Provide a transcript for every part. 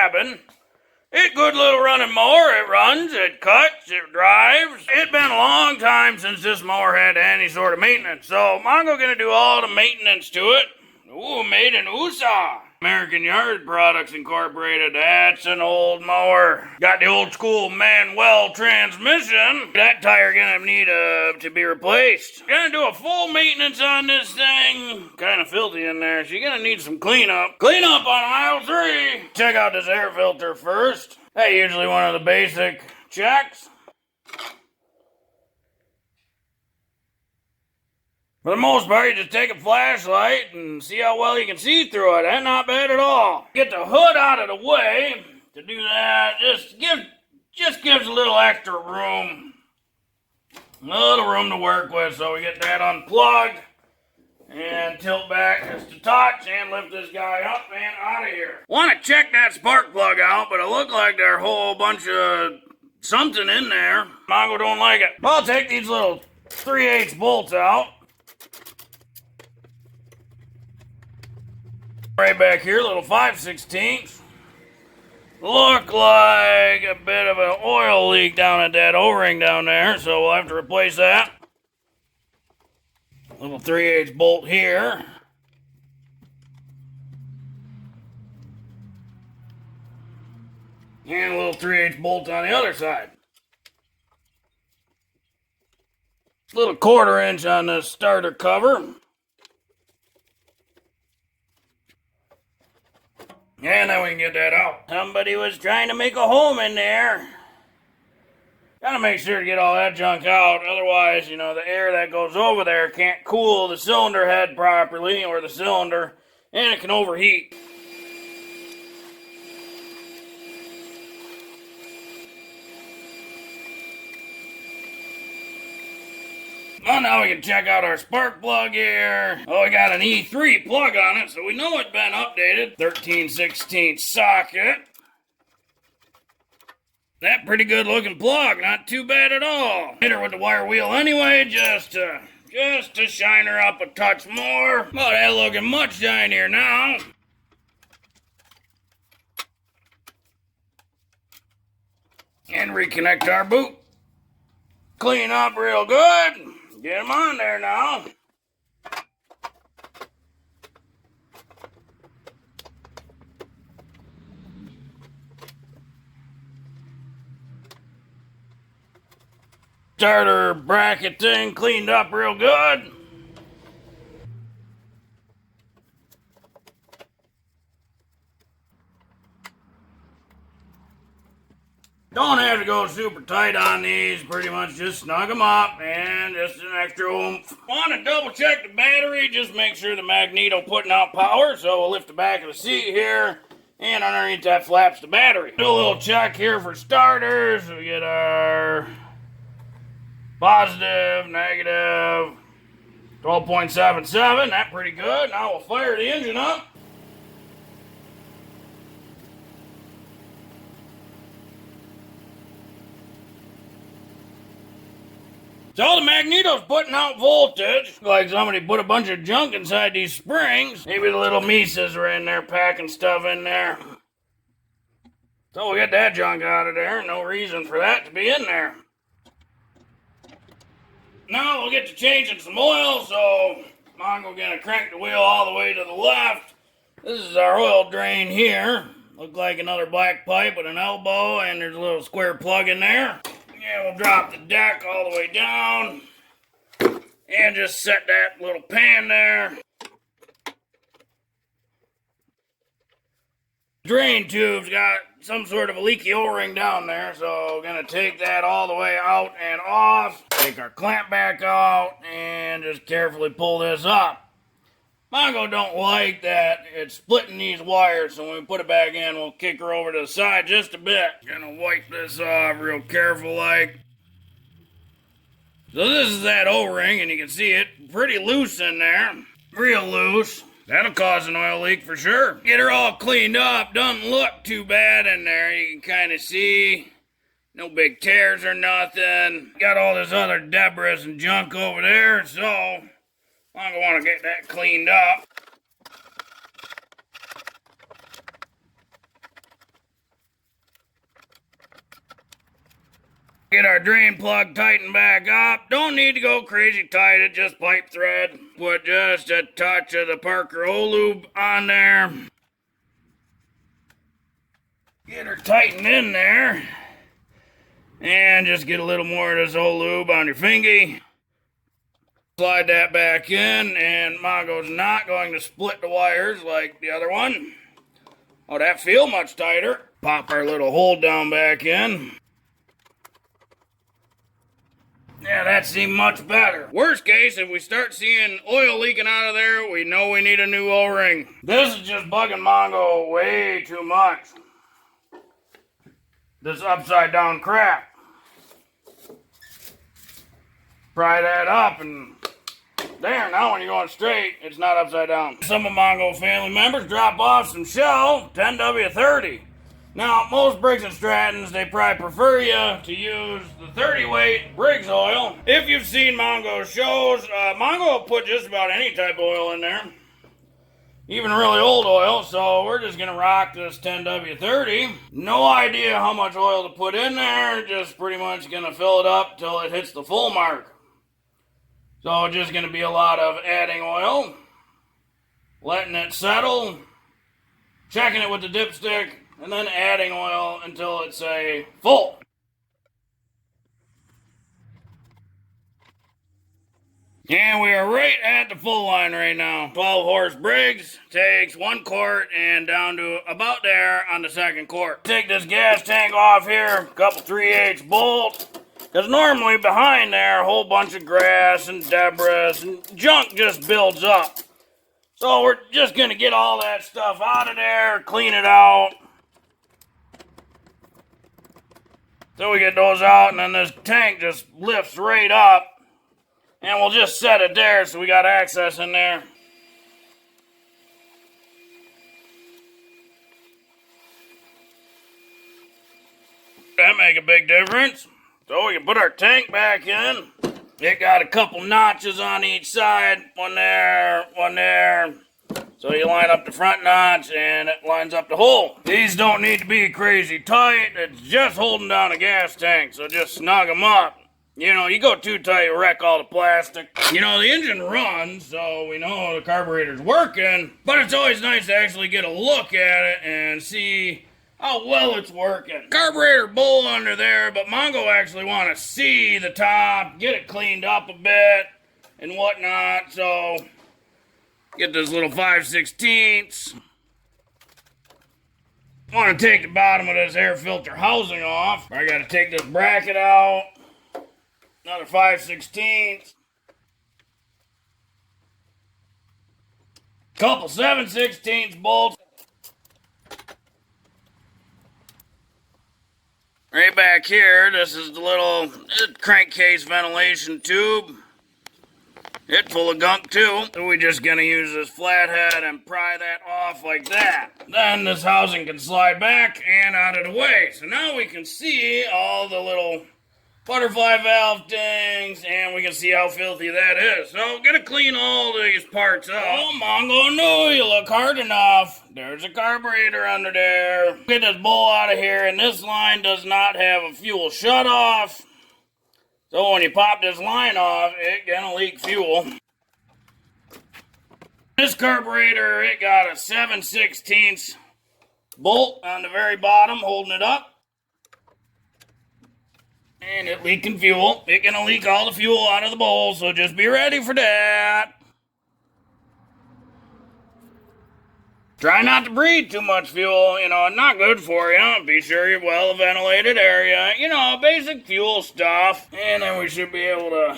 cabin. It's a good little running mower. It runs, it cuts, it drives. It's been a long time since this mower had any sort of maintenance, so Mongo gonna do all the maintenance to it. Ooh, made in USA. American Yard Products Incorporated. That's an old mower. Got the old school manual transmission. That tire gonna need to be replaced. Gonna do a full maintenance on this thing. Kind of filthy in there, so you're gonna need some cleanup. Cleanup on aisle 3. Check out this air filter first. That's usually one of the basic checks. For the most part, you just take a flashlight and see how well you can see through it. That's not bad at all. Get the hood out of the way. To do that, just gives a little extra room. A little room to work with, so we get that unplugged. And tilt back just a touch and lift this guy up and out of here. Want to check that spark plug out, but it looked like there's a whole bunch of something in there. Mongo don't like it. I'll take these little 3/8 bolts out. Right back here, little 5/16. Look like a bit of an oil leak down at that O-ring down there, so we'll have to replace that. Little 3/8 bolt here. And a little 3/8 bolt on the other side. Little 1/4 inch on the starter cover. And then we can get that out. Somebody was trying to make a home in there. Gotta make sure to get all that junk out. Otherwise, you know, the air that goes over there can't cool the cylinder head properly or the cylinder, and it can overheat. Well, now we can check out our spark plug here. Oh, we got an E3 plug on it, so we know it's been updated. 13/16 socket. That pretty good looking plug, not too bad at all. Hit her with the wire wheel anyway, just to shine her up a touch more. Well, that's looking much shinier now. And reconnect our boot. Clean up real good. Get them on there now. Starter bracket thing cleaned up real good. Don't have to go super tight on these, pretty much just snug them up and just an extra oomph. Want to double check the battery, just make sure the magneto putting out power, so we'll lift the back of the seat here, and underneath that flaps the battery. Do a little check here for starters. We get our positive, negative, 12.77, that's pretty good. Now we'll fire the engine up. So the magneto's putting out voltage. Like somebody put a bunch of junk inside these springs. Maybe the little Misas were in there packing stuff in there. So we'll get that junk out of there. No reason for that to be in there. Now we'll get to changing some oil, so Mongo gonna crank the wheel all the way to the left. This is our oil drain here. Look like another black pipe with an elbow, and there's a little square plug in there. Yeah, we'll drop the deck all the way down and just set that little pan there. Drain tube's got some sort of a leaky O-ring down there, so we're gonna take that all the way out and off. Take our clamp back out and just carefully pull this up. Mongo don't like that it's splitting these wires, so when we put it back in, we'll kick her over to the side just a bit. Gonna wipe this off real careful like. So this is that O-ring, and you can see it pretty loose in there. Real loose. That'll cause an oil leak for sure. Get her all cleaned up. Doesn't look too bad in there. You can kind of see. No big tears or nothing. Got all this other debris and junk over there, so I'm gonna want to get that cleaned up. Get our drain plug tightened back up. Don't need to go crazy tight, it's just pipe thread. Put just a touch of the Parker O-Lube on there. Get her tightened in there. And just get a little more of this O-Lube on your fingy. Slide that back in, and Mongo's not going to split the wires like the other one. Oh, that feel much tighter. Pop our little hold down back in. Yeah, that seemed much better. Worst case, if we start seeing oil leaking out of there, we know we need a new O-ring. This is just bugging Mongo way too much. This upside down crap. Pry that up and there, now when you're going straight, it's not upside down. Some of Mongo family members drop off some Shell 10W30. Now, most Briggs and Strattons, they probably prefer you to use the 30 weight Briggs oil. If you've seen Mongo's shows, Mongo will put just about any type of oil in there. Even really old oil, so we're just gonna rock this 10W30. No idea how much oil to put in there, just pretty much gonna fill it up till it hits the full mark. So just going to be a lot of adding oil, letting it settle, checking it with the dipstick, and then adding oil until it's full. And we are right at the full line right now. 12 horse Briggs takes 1 quart and down to about there on the 2nd quart. Take this gas tank off here, couple 3/8 bolts. Because normally behind there, a whole bunch of grass and debris and junk just builds up. So we're just going to get all that stuff out of there, clean it out. So we get those out, and then this tank just lifts right up. And we'll just set it there so we got access in there. That make a big difference. So we can put our tank back in. It got a couple notches on each side. One there, one there. So you line up the front notch and it lines up the hole. These don't need to be crazy tight. It's just holding down a gas tank. So just snug them up. You know, you go too tight, you wreck all the plastic. You know, the engine runs, so we know the carburetor's working. But it's always nice to actually get a look at it and see how well it's working. Carburetor bowl under there, but Mongo actually want to see the top, get it cleaned up a bit and whatnot. So get this little 5/16. Want to take the bottom of this air filter housing off. I got to take this bracket out. Another 5/16. Couple 7/16 bolts. Right back here, this is the little crankcase ventilation tube. It's full of gunk too. So we're just gonna use this flathead and pry that off like that. Then this housing can slide back and out of the way. So now we can see all the little butterfly valve things, and we can see how filthy that is. So, gonna clean all these parts up. Oh, Mongo, no, you look hard enough. There's a carburetor under there. Get this bowl out of here, and this line does not have a fuel shutoff. So when you pop this line off, it's gonna leak fuel. This carburetor, it got a 7/16 bolt on the very bottom holding it up. And it leaking fuel. It's gonna leak all the fuel out of the bowl, so just be ready for that. Try not to breathe too much fuel, you know, not good for you. Be sure you're well ventilated area, you know, basic fuel stuff. And then we should be able to,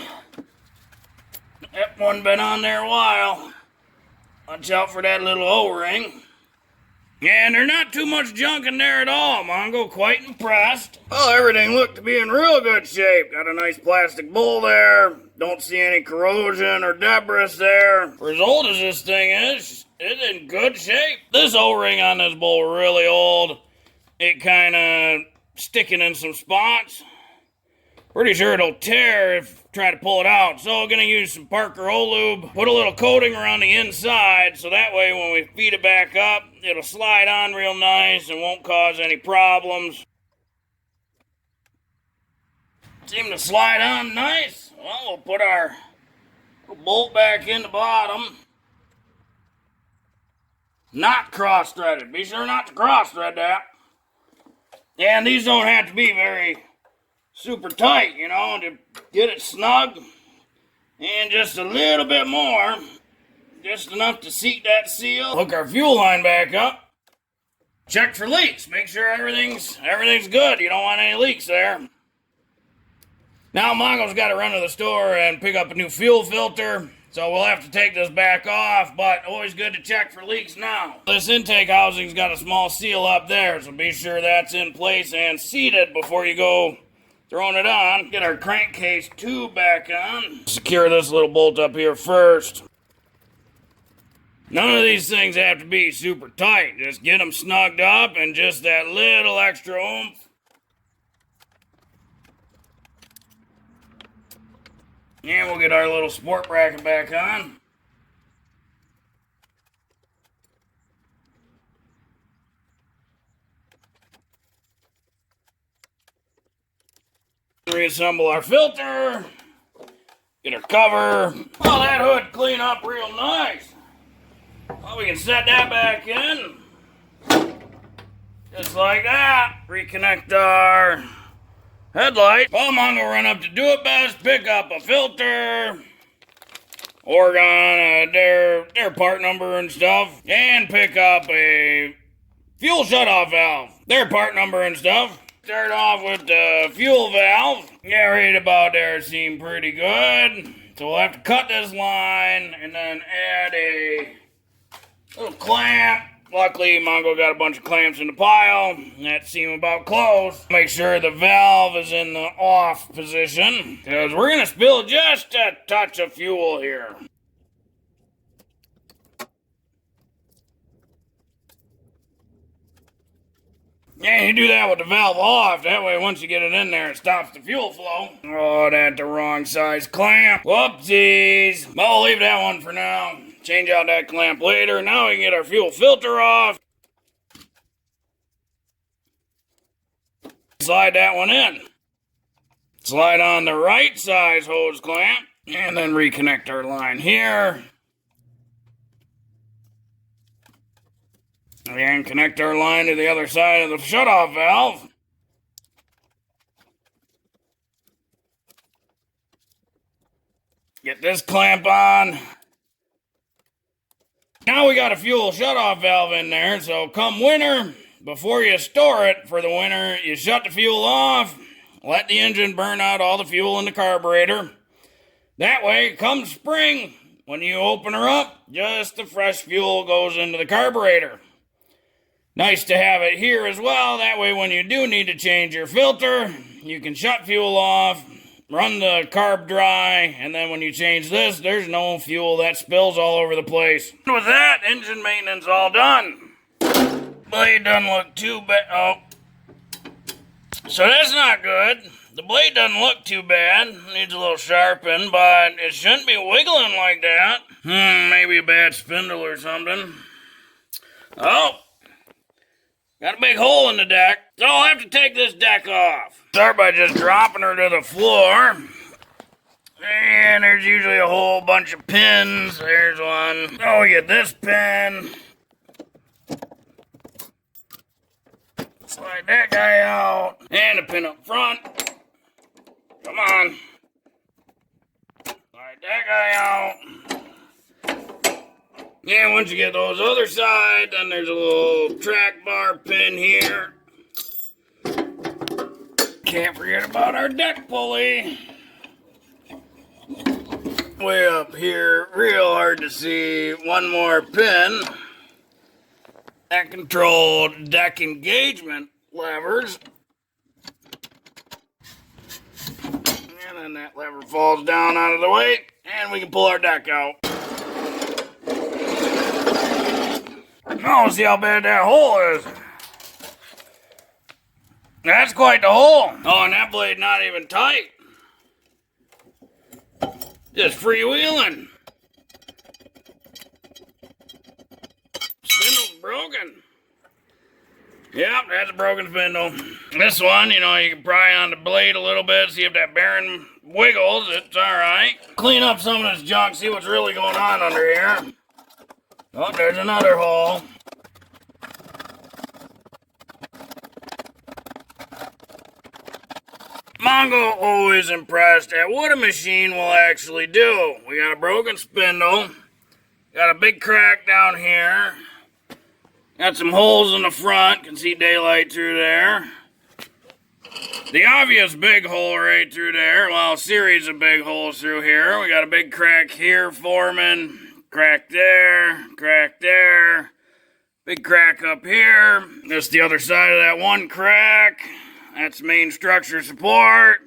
that one been on there a while. Watch out for that little O-ring. And there's not too much junk in there at all. Mongo quite impressed. Well, everything looked to be in real good shape. Got a nice plastic bowl there. Don't see any corrosion or debris there. For as old as this thing is, it's in good shape. This O-ring on this bowl really old. It kind of sticking in some spots. Pretty sure it'll tear if try to pull it out. So I'm going to use some Parker O-Lube. Put a little coating around the inside so that way when we feed it back up, it'll slide on real nice and won't cause any problems. Seem to slide on nice. Well, we'll put our bolt back in the bottom. Not cross-threaded. Be sure not to cross-thread that. And these don't have to be very super tight, you know, to get it snug. And just a little bit more. Just enough to seat that seal. Hook our fuel line back up. Check for leaks. Make sure everything's good. You don't want any leaks there. Now Mongo's got to run to the store and pick up a new fuel filter. So we'll have to take this back off, but always good to check for leaks now. This intake housing's got a small seal up there, so be sure that's in place and seated before you go throwing it on. Get our crankcase tube back on. Secure this little bolt up here first. None of these things have to be super tight. Just get them snugged up and just that little extra oomph. And we'll get our little sport bracket back on. Reassemble our filter. Get our cover. Well, that hood clean up real nice. Well, we can set that back in. Just like that. Reconnect our headlight. Well, Mongo run up to Do It Best, pick up a filter, Oregon, their part number and stuff, and pick up a fuel shutoff valve, their part number and stuff. Start off with the fuel valve. Yeah, right about there seemed pretty good. So we'll have to cut this line and then add a little clamp. Luckily, Mongo got a bunch of clamps in the pile. That seemed about close. Make sure the valve is in the off position, because we're going to spill just a touch of fuel here. Yeah, you do that with the valve off. That way, once you get it in there, it stops the fuel flow. Oh, that's the wrong size clamp. Whoopsies. But we'll leave that one for now. Change out that clamp later. Now we can get our fuel filter off. Slide that one in. Slide on the right size hose clamp. And then reconnect our line here. And connect our line to the other side of the shutoff valve. Get this clamp on. Now we got a fuel shutoff valve in there, so come winter, before you store it for the winter, you shut the fuel off, let the engine burn out all the fuel in the carburetor. That way, come spring, when you open her up, just the fresh fuel goes into the carburetor. Nice to have it here as well. That way, when you do need to change your filter, you can shut fuel off, run the carb dry, and then when you change this, there's no fuel that spills all over the place. With that, engine maintenance all done. Blade doesn't look too bad. Oh. So that's not good. The blade doesn't look too bad. Needs a little sharpen, but it shouldn't be wiggling like that. Maybe a bad spindle or something. Oh. Got a big hole in the deck, so I'll have to take this deck off. Start by just dropping her to the floor. And there's usually a whole bunch of pins. There's one. Oh, we get this pin. Slide that guy out. And a pin up front. Come on. Slide that guy out. And once you get those other side, then there's a little track bar pin here. Can't forget about our deck pulley. Way up here, real hard to see. One more pin. That controlled deck engagement levers. And then that lever falls down out of the way, and we can pull our deck out. Oh, see how bad that hole is. That's quite the hole. Oh, and that blade not even tight. Just freewheeling. Spindle's broken. Yep, that's a broken spindle. This one, you know, you can pry on the blade a little bit, see if that bearing wiggles. It's alright. Clean up some of this junk, see what's really going on under here. Oh, there's another hole. Mongo always impressed at what a machine will actually do. We got a broken spindle. Got a big crack down here. Got some holes in the front. Can see daylight through there. The obvious big hole right through there. Well, a series of big holes through here. We got a big crack here forming. Crack there. Crack there. Big crack up here. Just the other side of that one crack. That's main structure support.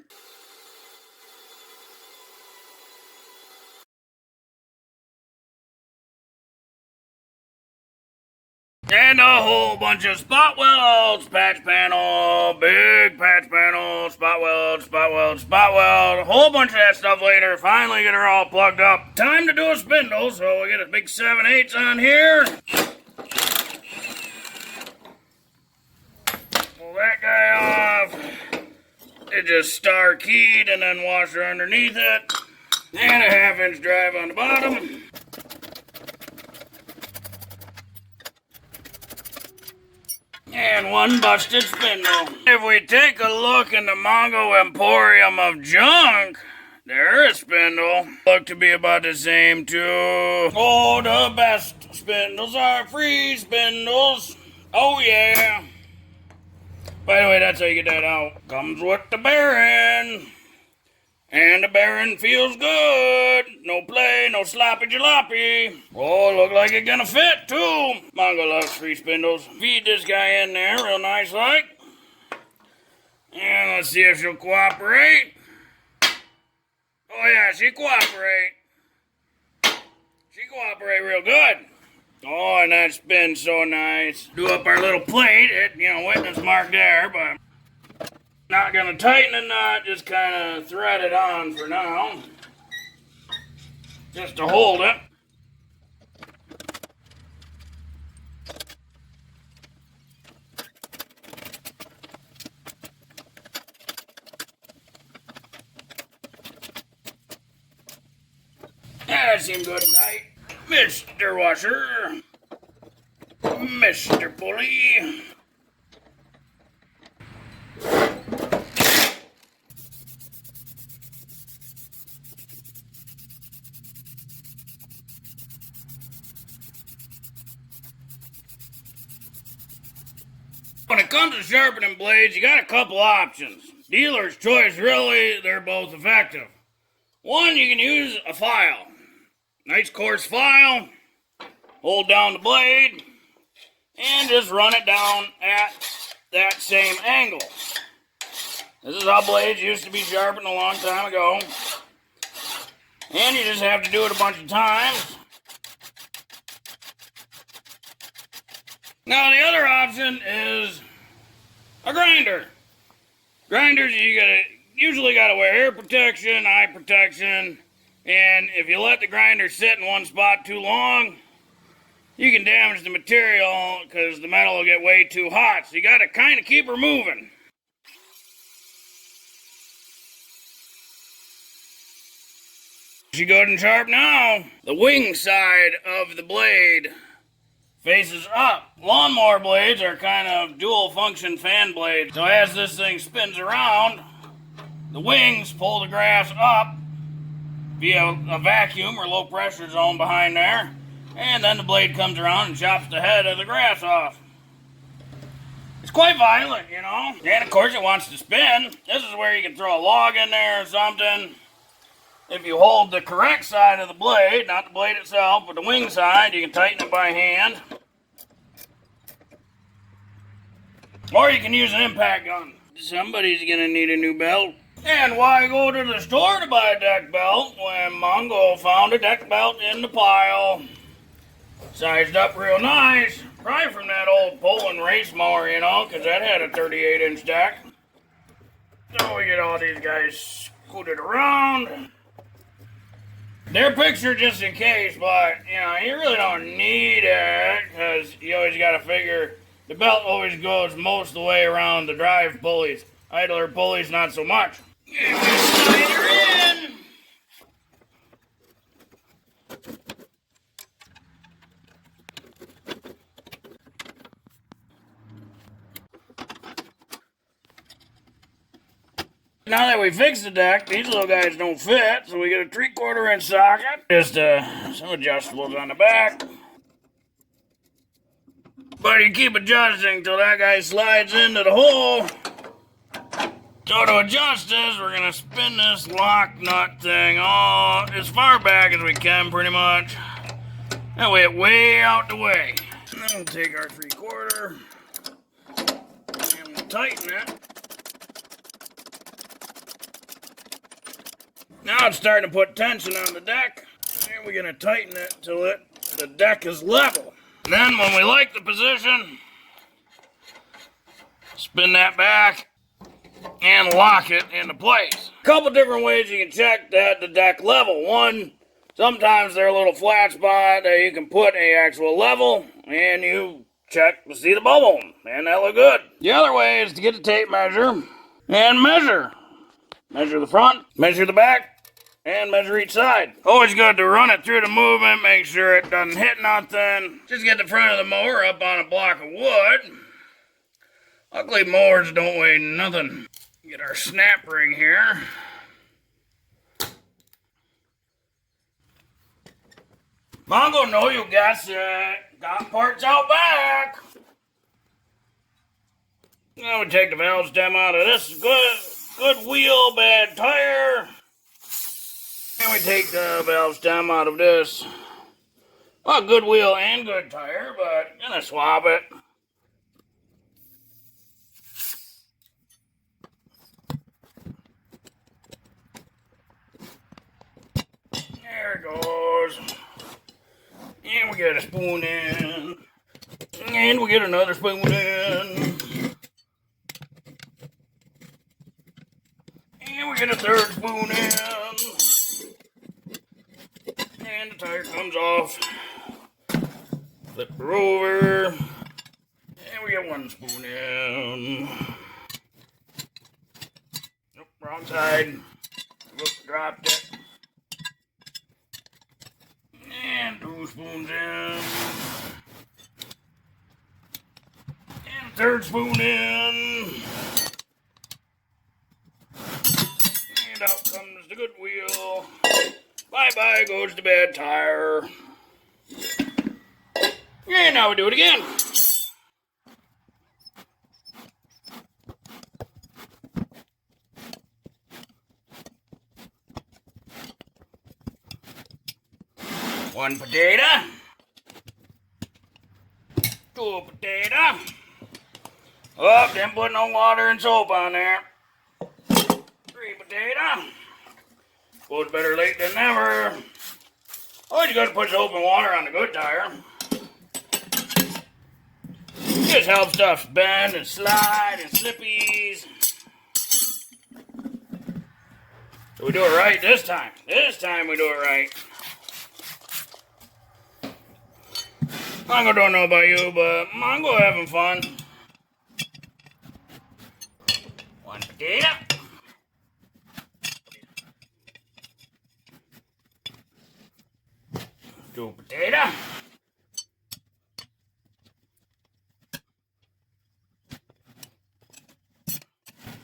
And a whole bunch of spot welds, patch panel, big patch panel, spot weld, spot weld, spot weld, a whole bunch of that stuff later. Finally get her all plugged up. Time to do a spindle, so we get a big 7/8 on here. Pull that guy off. It just star keyed and then washer underneath it. And a 1/2-inch drive on the bottom. And one busted spindle. If we take a look in the Mongo Emporium of junk, there is spindle. Look to be about the same too. Oh, the best spindles are free spindles. Oh yeah. By the way, that's how you get that out. Comes with the bearing. And the bearing feels good. No play, no sloppy jalopy. Oh, look like it's gonna fit too. Mongo loves free spindles. Feed this guy in there real nice like. And let's see if she'll cooperate. Oh yeah, she cooperate. She cooperate real good. Oh, and that spins so nice. Do up our little plate. It, you know, witness mark there, but not gonna tighten the knot, just kind of thread it on for now. Just to hold it. That seemed good and tight. Mr. Washer. Mr. Pulley. When it comes to sharpening blades, you got a couple options. Dealer's choice, really, they're both effective. One, you can use a file. Nice coarse file. Hold down the blade. And just run it down at that same angle. This is how blades used to be sharpened a long time ago. And you just have to do it a bunch of times. Now the other option is a grinder. Grinders, you usually gotta wear ear protection, eye protection, and if you let the grinder sit in one spot too long, you can damage the material because the metal will get way too hot. So you gotta kind of keep her moving. She good and sharp now. The wing side of the blade faces up. Lawnmower blades are kind of dual function fan blades. So as this thing spins around, the wings pull the grass up via a vacuum or low pressure zone behind there. And then the blade comes around and chops the head of the grass off. It's quite violent, you know. And of course it wants to spin. This is where you can throw a log in there or something. If you hold the correct side of the blade, not the blade itself, but the wing side, you can tighten it by hand. Or you can use an impact gun. Somebody's gonna need a new belt. And why go to the store to buy a deck belt when Mongo found a deck belt in the pile? Sized up real nice. Probably from that old Poland race mower, you know, because that had a 38-inch deck. So we get all these guys scooted around. They're pictured just in case, but, you know, you really don't need it, because you always got to figure The belt always goes most of the way around the drive pulleys. Idler pulleys, not so much. And we slide her in. Now that we fixed the deck, these little guys don't fit, so we get a 3/4 inch socket. Just some adjustables on the back. But you keep adjusting till that guy slides into the hole. So to adjust this, we're gonna spin this lock nut thing all as far back as we can, pretty much. That way, way out the way. And then we'll take our 3/4 and we'll tighten it. Now it's starting to put tension on the deck, and we're gonna tighten it till the deck is level. And then when we like the position, spin that back and lock it into place. A couple different ways you can check that the deck level. One, sometimes there's a little flat spot that you can put a actual level, and you check to see the bubble, and that look good. The other way is to get the tape measure and measure. Measure the front, measure the back, and measure each side. Always good to run it through the movement, make sure it doesn't hit nothing. Just get the front of the mower up on a block of wood. Luckily, mowers don't weigh nothing. Get our snap ring here. Mongo, know you got parts out back. Now we take the valve stem out of this good wheel, bad tire. And we take the valve stem out of this. Well, good wheel and good tire, but gonna swap it. There it goes. And we get a spoon in. And we get another spoon in. And we get a third spoon in. And the tire comes off. Flip her over. And we get one spoon in. Nope, wrong side. Whoops, dropped it. And 2 spoons in. And a third spoon in. And out comes the good wheel. Bye-bye goes the bad tire. And now we do it again. One potato. 2 potato. Oh, didn't put no water and soap on there. 3 potato. Goes better late than never. Oh, you gotta put soap and water on the good tire. Just helps stuff bend and slide and slippies. So we do it right this time. This time we do it right. Mongo don't know about you, but Mongo having fun. 1 potato. 2 potato.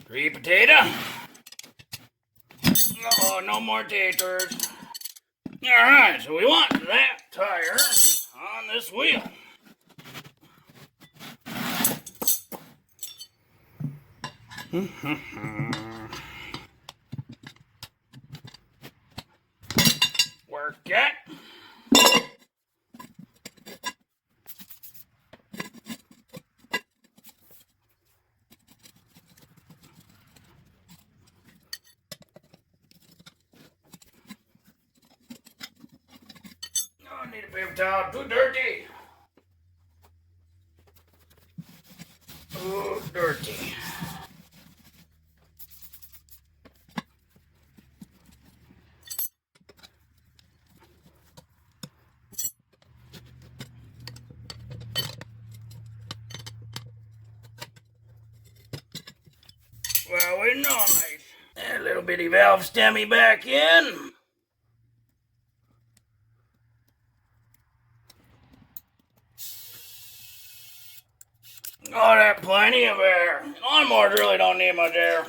3 potato. Oh, no more taters. Alright, so we want that tire on this wheel. Work it. Oh, I need a paper towel. Too dirty. Too dirty. nice. And a little bitty valve stemmy back in. Oh, that plenty of air. Lawnmowers really don't need much air.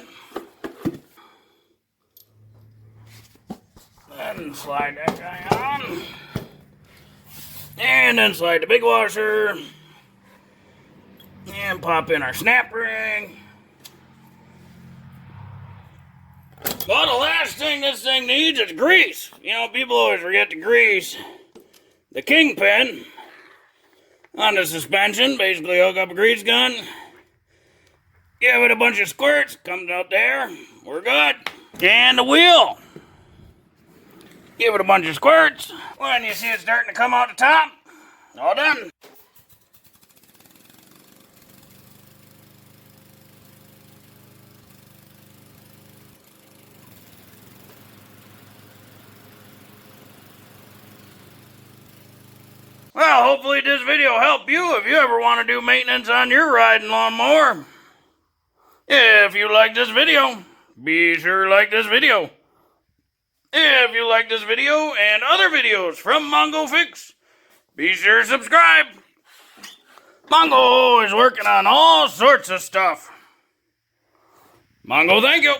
Then slide that guy on. And then slide the big washer. And pop in our snap ring. Well, the last thing this thing needs is grease. You know, people always forget to grease the kingpin on the suspension. Basically hook up a grease gun. Give it a bunch of squirts. Comes out there. We're good. And the wheel. Give it a bunch of squirts. When you see it starting to come out the top, all done. Well, hopefully this video helped you if you ever want to do maintenance on your riding lawnmower. If you like this video, be sure to like this video. If you like this video and other videos from Mongo Fix, be sure to subscribe. Mongo is working on all sorts of stuff. Mongo, thank you.